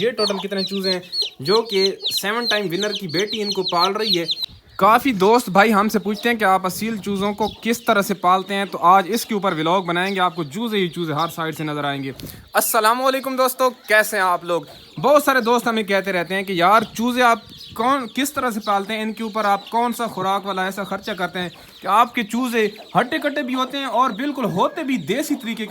ये टोटल कितने चूजे हैं, जो कि 7 टाइम विनर की बेटी इनको पाल रही है। काफ़ी दोस्त भाई हमसे पूछते हैं कि आप असील चूज़ों को किस तरह से पालते हैं, तो आज इसके ऊपर व्लॉग बनाएंगे। आपको चूज़े ही चूज़े हर साइड से नज़र आएंगे। अस्सलाम वालेकुम दोस्तों, कैसे हैं आप लोग। बहुत सारे दोस्त हमें कहते रहते हैं कि यार चूज़े आप किस तरह से पालते हैं, इनके ऊपर आप कौन सा खुराक वाला ऐसा खर्चा करते हैं कि आपके चूज़े हट्टे कट्टे भी होते हैं और बिल्कुल होते भी देसी तरीके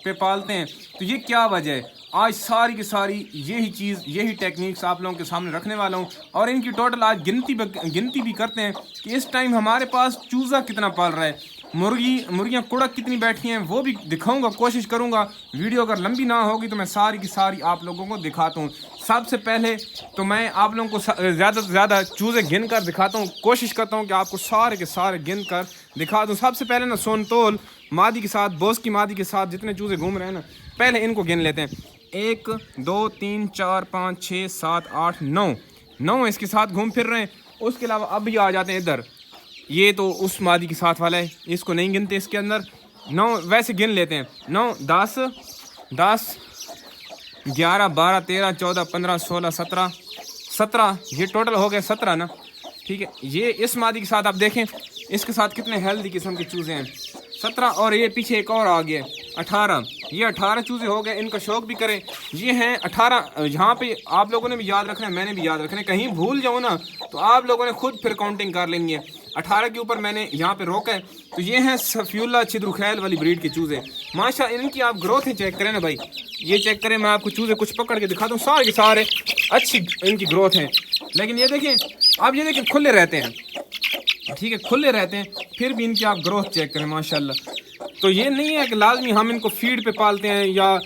पे पालते हैं। तो ये क्या वजह है, आज सारी की सारी यही चीज़, यही टेक्निक्स आप लोगों के सामने रखने वाला हूँ। और इनकी टोटल आज गिनती भी करते हैं कि इस टाइम हमारे पास चूज़ा कितना पाल रहा है, मुर्गियाँ कुड़क कितनी बैठी हैं, वो भी दिखाऊंगा, कोशिश करूंगा। वीडियो अगर लंबी ना होगी तो मैं सारी की सारी आप लोगों को दिखाता हूँ। सबसे पहले तो मैं आप लोगों को ज़्यादा से ज़्यादा चूज़े गिन कर दिखाता हूँ, कोशिश करता हूँ कि आपको सारे के सारे गिन कर दिखा दूँ। सबसे पहले ना सोनतोल मादी के साथ, बोस की मादी के साथ जितने चूज़े घूम रहे हैं ना, पहले इनको गिन लेते हैं। 1 2 3 4 5 6 7 8 9 इसके साथ घूम फिर रहे हैं। उसके अलावा अब ये आ जाते हैं इधर, ये तो उस मादी के साथ वाला है, इसको नहीं गिनते इसके अंदर। 9 वैसे गिन लेते हैं, 9 10 10 11 12 13 14 15 16 17, ये टोटल हो गए 17 ना, ठीक है। ये इस मादी के साथ आप देखें, इसके साथ कितने हेल्दी किस्म के चूज़े हैं, 17। और ये पीछे एक और आ गया 18, ये 18 चूज़े हो गए। इनका शौक भी करें, ये हैं 18। यहाँ पे आप लोगों ने भी याद रखना है, मैंने भी याद रखना है, कहीं भूल जाओ ना तो आप लोगों ने खुद फिर काउंटिंग कर लेनी है। 18 के ऊपर मैंने यहाँ पे रोका है। तो ये हैं सफ़ियुल्लाह छिद्रुखैल वाली ब्रीड के चूज़े। माशा इनकी आप ग्रोथ ही चेक करें ना भाई, ये चेक करें, मैं आपको चूज़े कुछ पकड़ के दिखाता हूँ, सारे के सारे अच्छी इनकी ग्रोथ है। लेकिन ये देखें, आप ये देखें खुले रहते हैं, ठीक है, खुले रहते हैं, फिर भी इनकी आप ग्रोथ चेक करें माशाल्लाह। तो ये नहीं है कि लाजमी हम इनको फीड पे पालते हैं या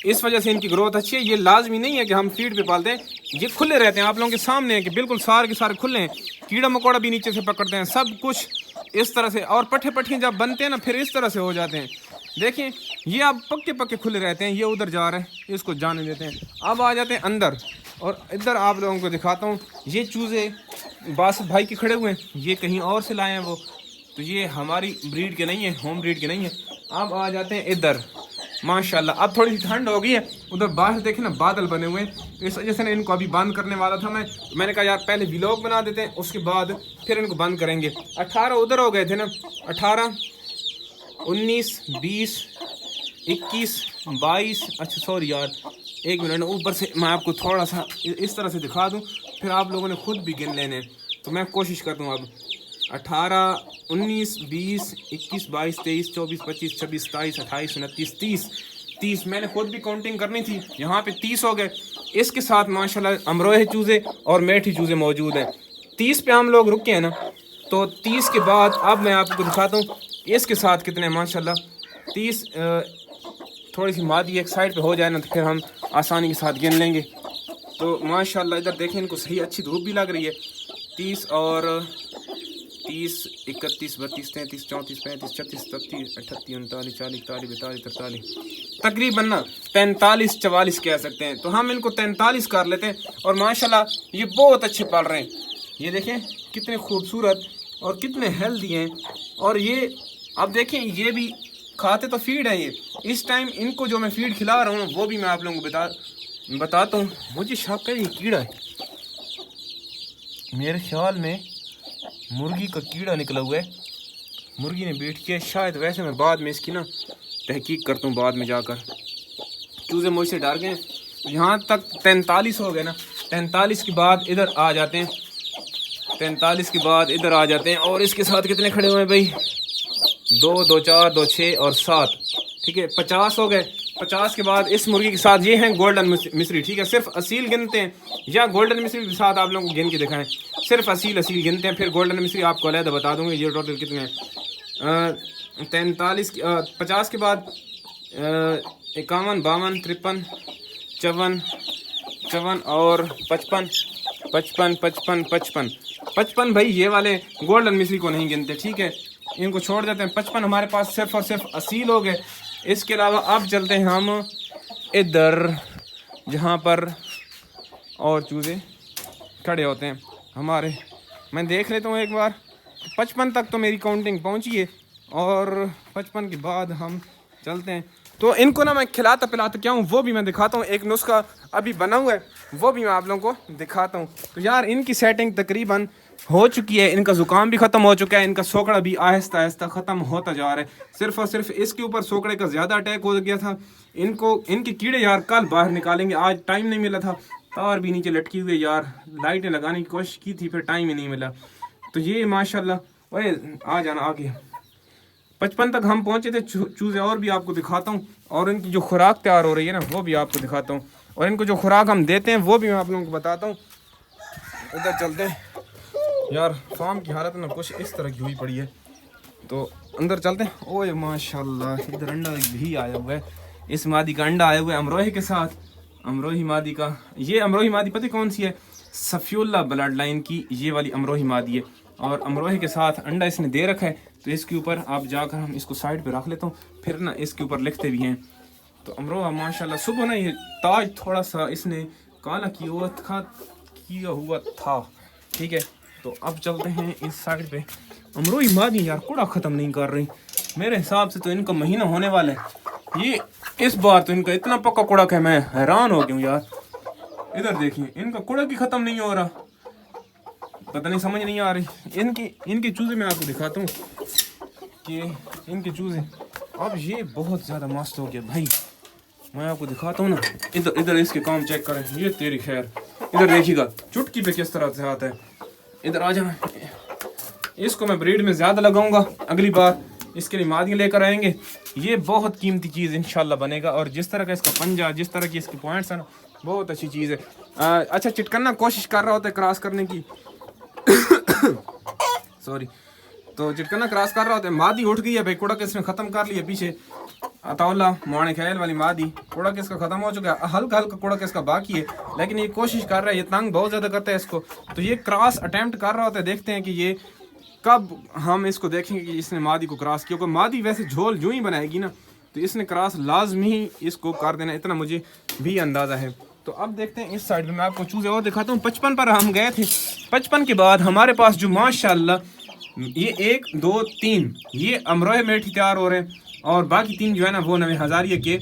इस वजह से इनकी ग्रोथ अच्छी है, ये लाजमी नहीं है कि हम फीड पे पालते हैं। ये खुले रहते हैं, आप लोगों के सामने है कि बिल्कुल सारे के सारे खुले हैं। कीड़ा मकोड़ा भी नीचे से पकड़ते हैं, सब कुछ इस तरह से। और पट्टे पट्टियाँ जब बनते हैं ना, फिर इस तरह से हो जाते हैं। देखें, ये अब पक्के पक्के खुले रहते हैं। ये उधर जा रहे हैं, इसको जाने देते हैं। अब आ जाते हैं अंदर, और इधर आप लोगों को दिखाता हूँ। ये चूज़े बासित भाई के खड़े हुए हैं, ये कहीं और से लाए हैं वो, तो ये हमारी ब्रीड के नहीं है, होम ब्रीड के नहीं है। अब आ जाते हैं इधर, माशाल्लाह अब थोड़ी सी ठंड हो गई है। उधर बाहर देखें ना, बादल बने हुए हैं, तो इस वजह से ना इनको अभी बंद करने वाला था मैं। मैंने कहा यार पहले व्लॉग बना देते हैं, उसके बाद फिर इनको बंद करेंगे। 18 उधर हो गए थे ना, 18 19 20 21 22, अच्छा सॉरी यार, एक मिनट, ऊपर से मैं आपको थोड़ा सा इस तरह से दिखा दूँ, फिर आप लोगों ने खुद भी गिन लेने। तो मैं कोशिश करता हूँ अब 18 19 20 21 22 23 24 25 26 27 28 29 30 मैंने खुद भी काउंटिंग करनी थी, यहाँ पे 30 हो गए। इसके साथ माशाल्लाह अमरोहे चूज़े और मेठी चूज़े मौजूद हैं। 30 पे हम लोग रुके हैं ना, तो 30 के बाद अब मैं आपको दिखाता हूँ इसके साथ कितने हैं माशाल्लाह। 30 थोड़ी सी मादी एक साइड पे हो जाए ना, तो फिर हम आसानी के साथ गिन लेंगे। तो माशाल्लाह इधर देखें, इनको सही अच्छी धूप भी लग रही है। 30 और 30 31 32 33 34 35 36 37 38 39 40 41 42 43 तकरीबन ना 43 44 कह सकते हैं। तो हम इनको 43 कर लेते हैं। और माशाल्लाह ये बहुत अच्छे पल रहे हैं। ये देखें कितने खूबसूरत और कितने हेल्दी हैं। और ये अब देखें, ये भी खाते तो फीड है। ये इस टाइम इनको जो मैं फीड खिला रहा हूँ वो भी मैं आप लोगों को बताता हूँ। मुझे शक है ये कीड़ा है, मेरे ख्याल में मुर्गी का कीड़ा निकला हुआ है, मुर्गी ने बीट किया शायद। वैसे मैं बाद में इसकी ना तहकीक करता हूँ, बाद में जाकर। चूज़े मुझसे डर गए। तो यहाँ तक 43 हो गए ना, 43 के बाद इधर आ जाते हैं, 43 के बाद इधर आ जाते हैं। और इसके साथ कितने खड़े हुए हैं भाई, 2 2 4 2 6 और 7, ठीक है, 50 हो गए। 50 के बाद इस मुर्गी के साथ ये हैं गोल्डन मिस्री, ठीक है। सिर्फ असील गिनते हैं या गोल्डन मिस्री के साथ आप लोगों को गिन के दिखाएं। सिर्फ असील गिनते हैं, फिर गोल्डन मिस्री आपको अलग बता दूंगा ये टोटल कितने हैं। 43 50 के बाद 51 52 53 54 54 और 55 55 55 55 55 भाई ये वाले गोल्डन मिस्री को नहीं गिनते, ठीक है, इनको छोड़ देते हैं। 55 हमारे पास सिर्फ और सिर्फ असील हो गए। इसके अलावा अब चलते हैं हम इधर, जहाँ पर और चूज़े खड़े होते हैं हमारे। मैं देख लेता हूँ एक बार, 55 तक तो मेरी काउंटिंग पहुँची है। और 55 के बाद हम चलते हैं तो इनको ना मैं खिलाता पिलाता क्या हूँ वो भी मैं दिखाता हूँ। एक नुस्खा अभी बना हुआ है वो भी मैं आप लोगों को दिखाता हूँ। तो यार इनकी सेटिंग तकरीबन हो चुकी है, इनका ज़ुकाम भी ख़त्म हो चुका है, इनका सोकड़ा भी आहिस्ता आहिस्ता ख़त्म होता जा रहा है। सिर्फ और सिर्फ इसके ऊपर सोकड़े का ज़्यादा अटैक हो गया था। इनको इनके कीड़े यार कल बाहर निकालेंगे, आज टाइम नहीं मिला था, तार भी नीचे लटकी हुई यार, लाइटें लगाने की कोशिश की थी फिर टाइम ही नहीं मिला। तो ये माशाल्लाह ओए आ जाना आगे 55 तक हम पहुंचे थे चूज़े। और भी आपको दिखाता हूँ और इनकी जो खुराक तैयार हो रही है ना वो भी आपको दिखाता हूँ, और इनको जो खुराक हम देते हैं वो भी मैं आप लोगों को बताता हूँ। इधर चलते हैं यार, फार्म की हालत ना कुछ इस तरह की हुई पड़ी है, तो अंदर चलते हैं। ओए माशाल्लाह इधर अंडा भी आया हुआ है, इस मादी का अंडा आया हुआ है अमरोही के साथ, अमरोही मादी का। ये अमरोही मादी पता कौन सी है? सफ़ियुल्लाह ब्लड लाइन की ये वाली अमरोही मादी है, और अमरोही के साथ अंडा इसने दे रखा है। तो इसके ऊपर आप जाकर हम इसको साइड पे रख लेता हूँ, फिर ना इसके ऊपर लिखते भी हैं। तो अमरोहा माशाल्लाह सुबह ना ये ताज थोड़ा सा इसने काला किया हुआ था, ठीक है। तो अब चलते हैं इस साइड पे। अमरोही मादी यार कूड़ा ख़त्म नहीं कर रही, मेरे हिसाब से तो इनका महीना होने वाला है। ये इस बार तो इनका इतना पक्का कूड़ा है, मैं हैरान हो गया हूँ यार। इधर देखिए इनका कूड़ा भी ख़त्म नहीं हो रहा, पता नहीं समझ नहीं आ रही। इनके चूज़े मैं आपको दिखाता हूँ कि इनके चूज़े अब ये बहुत ज़्यादा मस्त हो गया भाई, मैं आपको दिखाता हूँ ना। इधर इसके काम चेक करें, ये तेरी खैर। इधर देखिएगा चुटकी पे किस तरह से आता है। इधर आ जाना, इसको मैं ब्रीड में ज़्यादा लगाऊंगा, अगली बार इसके लिए मादियाँ लेकर आएंगे। ये बहुत कीमती चीज़ इंशाल्लाह बनेगा, और जिस तरह का इसका पंजा, जिस तरह की इसके पॉइंट्स हैं ना, बहुत अच्छी चीज़ है। अच्छा चिटकना कोशिश कर रहा होता है क्रॉस करने की सॉरी, तो चिटकना क्रॉस कर रहा होता है, मादी उठ गई है भाई, कूड़ा किसने ख़त्म कर लिया पीछे। अताउल्ला मोने ख्याल वाली मादी, कूड़ा किसका ख़त्म हो चुका है, हल्का हल्का कूड़ा किसका बाकी है, लेकिन ये कोशिश कर रहा है, ये तंग बहुत ज़्यादा करता है इसको। तो ये क्रॉस अटैम्प्ट कर रहा होता है, देखते हैं कि ये कब हम इसको देखेंगे कि इसने मादी को क्रॉस किया। क्योंकि मादी वैसे झोल यूँ ही बनाएगी ना, तो इसने क्रॉस लाजमी ही इसको कर देना, इतना मुझे भी अंदाज़ा है। तो अब देखते हैं इस साइड में मैं आपको चूज़े और दिखाता हूँ। 55 पर हम गए थे, 55 के बाद हमारे पास जो माशाल्लाह ये 1 2 3 ये अमरोहे मेठी तैयार हो रहे हैं, और बाकी 3 जो है ना वो नवे हज़ारिया के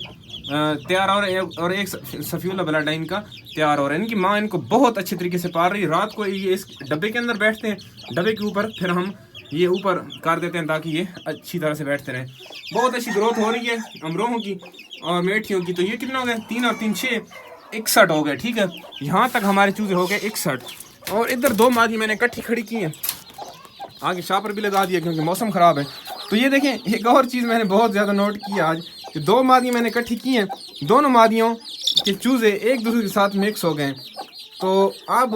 तैयार हो रहे हैं, और एक सफ़ियुल्लाह ब्लड लाइन का तैयार हो रहा है। इनकी माँ इनको बहुत अच्छे तरीके से पाल रही है। रात को ये इस डब्बे के अंदर बैठते हैं, डब्बे के ऊपर फिर हम ये ऊपर कर देते हैं ताकि ये अच्छी तरह से बैठते रहें। बहुत अच्छी ग्रोथ हो रही है अमरोहों की और मेठियों की। तो ये कितना हो गया, 3 और 3 6 61 हो गए, ठीक है। यहाँ तक हमारे चूज़े हो गए 61, और इधर 2 मादी मैंने इकट्ठी खड़ी की हैं, आगे शापर भी लगा दिया क्योंकि मौसम ख़राब है। तो ये देखें एक और चीज़ मैंने बहुत ज़्यादा नोट की आज कि 2 मादियाँ मैंने इकट्ठी की हैं, दोनों मादियों के चूज़े एक दूसरे के साथ मिक्स हो गए। तो अब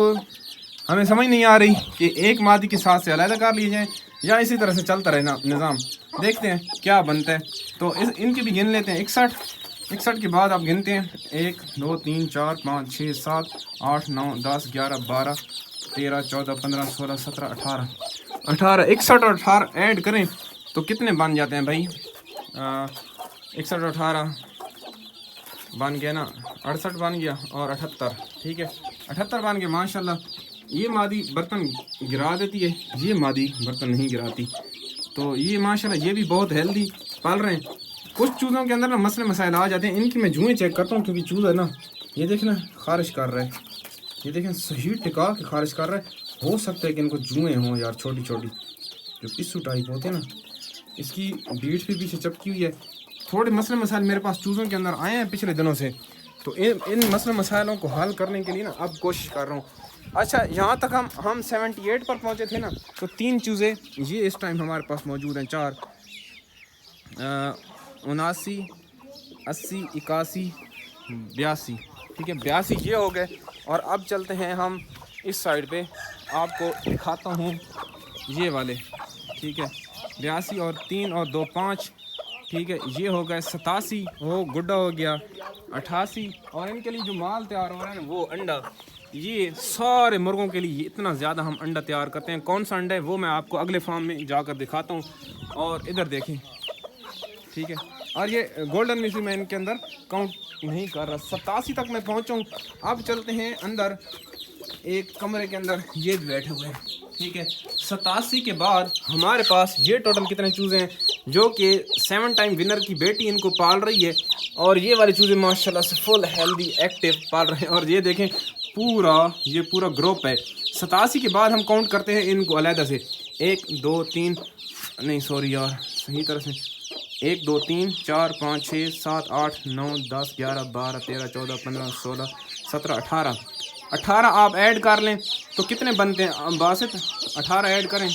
हमें समझ नहीं आ रही कि एक मादी के साथ से अलग कर लिए जाएँ या इसी तरह से चलता रहे ना निज़ाम, देखते हैं क्या बनता है। तो इनके भी गिन लेते हैं 61 के बाद आप गिनते हैं 1 2 3 4 5 6 7 8 9 10 11 12 13 14 15 16 17 18 61 और 18 ऐड करें तो कितने बन जाते हैं भाई? 61 और 18 बन गया ना, 68 बन गया और 78, ठीक है 78 बन गया माशाल्लाह। ये मादी बर्तन गिरा देती है, ये मादी बर्तन नहीं गिराती। तो ये माशाल्लाह ये भी बहुत हेल्दी पाल रहे हैं। कुछ चूज़ों के अंदर ना मसले मसाइल आ जाते हैं। इनकी मैं जुएँ चेक करता हूँ क्योंकि चूज़ा ना ये देखना खारिश कर रहा है, ये देखें सही टिका के खारिश कर रहा है। हो सकता है कि इनको जुएँ हों यार, छोटी छोटी जो पिस्सू टाइप होते हैं ना। इसकी बीट भी पीछे चपकी हुई है। थोड़े मसले मसाइल मेरे पास चूज़ों के अंदर आए हैं पिछले दिनों से, तो इन मसले मसाइलों को हल करने के लिए ना अब कोशिश कर रहा हूँ। अच्छा यहाँ तक हम 78 पर पहुँचे थे ना, तो 3 चूज़े ये इस टाइम हमारे पास मौजूद हैं, 4 79 80 81 82, ठीक है 82 ये हो गए। और अब चलते हैं हम इस साइड पे, आपको दिखाता हूँ ये वाले, ठीक है 82 और 3 और 2 5, ठीक है ये हो गए 87, वो गुड्डा हो गया 88। और इनके लिए जो माल तैयार हो रहा है ना वो अंडा, ये सारे मुर्गों के लिए इतना ज़्यादा हम अंडा तैयार करते हैं। कौन सा अंडा है वो मैं आपको अगले फार्म में जाकर दिखाता हूँ। और इधर देखें, ठीक है, और ये गोल्डन मिसी मैं इनके अंदर काउंट नहीं कर रहा, 87 तक मैं पहुँचा हूँ। अब चलते हैं अंदर, एक कमरे के अंदर ये बैठे हुए हैं, ठीक है। 87 के बाद हमारे पास ये टोटल कितने चूज़े हैं, जो कि 7 टाइम विनर की बेटी इनको पाल रही है। और ये वाले चूज़े माशाल्लाह से फुल हेल्दी एक्टिव पाल रहे हैं। और ये देखें ये पूरा ग्रुप है। 87 के बाद हम काउंट करते हैं इनको अलहदा से, 1 2 3 नहीं सॉरी यार सही तरह से 1 2 3 4 5 6 7 8 9 10 11 12 13 14 15 16 17 18 आप ऐड कर लें तो कितने बनते हैं बासित, 18 ऐड करें।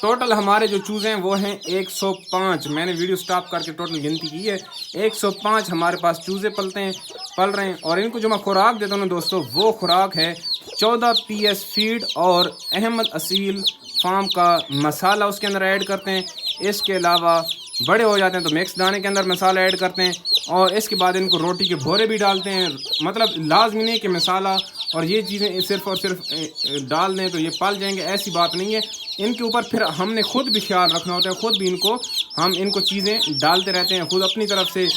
टोटल हमारे जो चूज़े हैं वो हैं 105। मैंने वीडियो स्टॉप करके टोटल गिनती की है, 105 हमारे पास चूज़े पल रहे हैं। और इनको जो मैं खुराक देता हूँ दोस्तों, वो खुराक है 14 PS फीड और अहमद असील फार्म का मसाला उसके अंदर ऐड करते हैं। इसके अलावा बड़े हो जाते हैं तो मिक्स दाने के अंदर मसाला ऐड करते हैं। और इसके बाद इनको रोटी के भोरे भी डालते हैं। मतलब लाजमी नहीं कि मसाला और ये चीज़ें सिर्फ और सिर्फ डाल दें तो ये पल जाएंगे, ऐसी बात नहीं है। इनके ऊपर फिर हमने खुद भी ख्याल रखना होता है, खुद भी इनको चीज़ें डालते रहते हैं खुद अपनी तरफ से।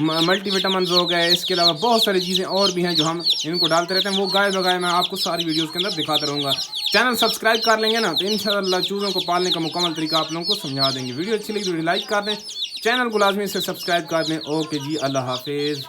मल्टीविटामिन हो गए, इसके अलावा बहुत सारी चीज़ें और भी हैं जो हम इनको डालते रहते हैं। वो गाय बगाए मैं आपको सारी वीडियोज़ के अंदर दिखाता रहूँगा। चैनल सब्सक्राइब कर लेंगे ना तो इंशाल्लाह चूज़ों को पालने का मुकम्मल तरीका आप लोगों को समझा देंगे। वीडियो अच्छी लगी तो लाइक कर दें, चैनल को लाजमी से सब्सक्राइब कर दें। ओके जी, अल्लाह हाफिज़।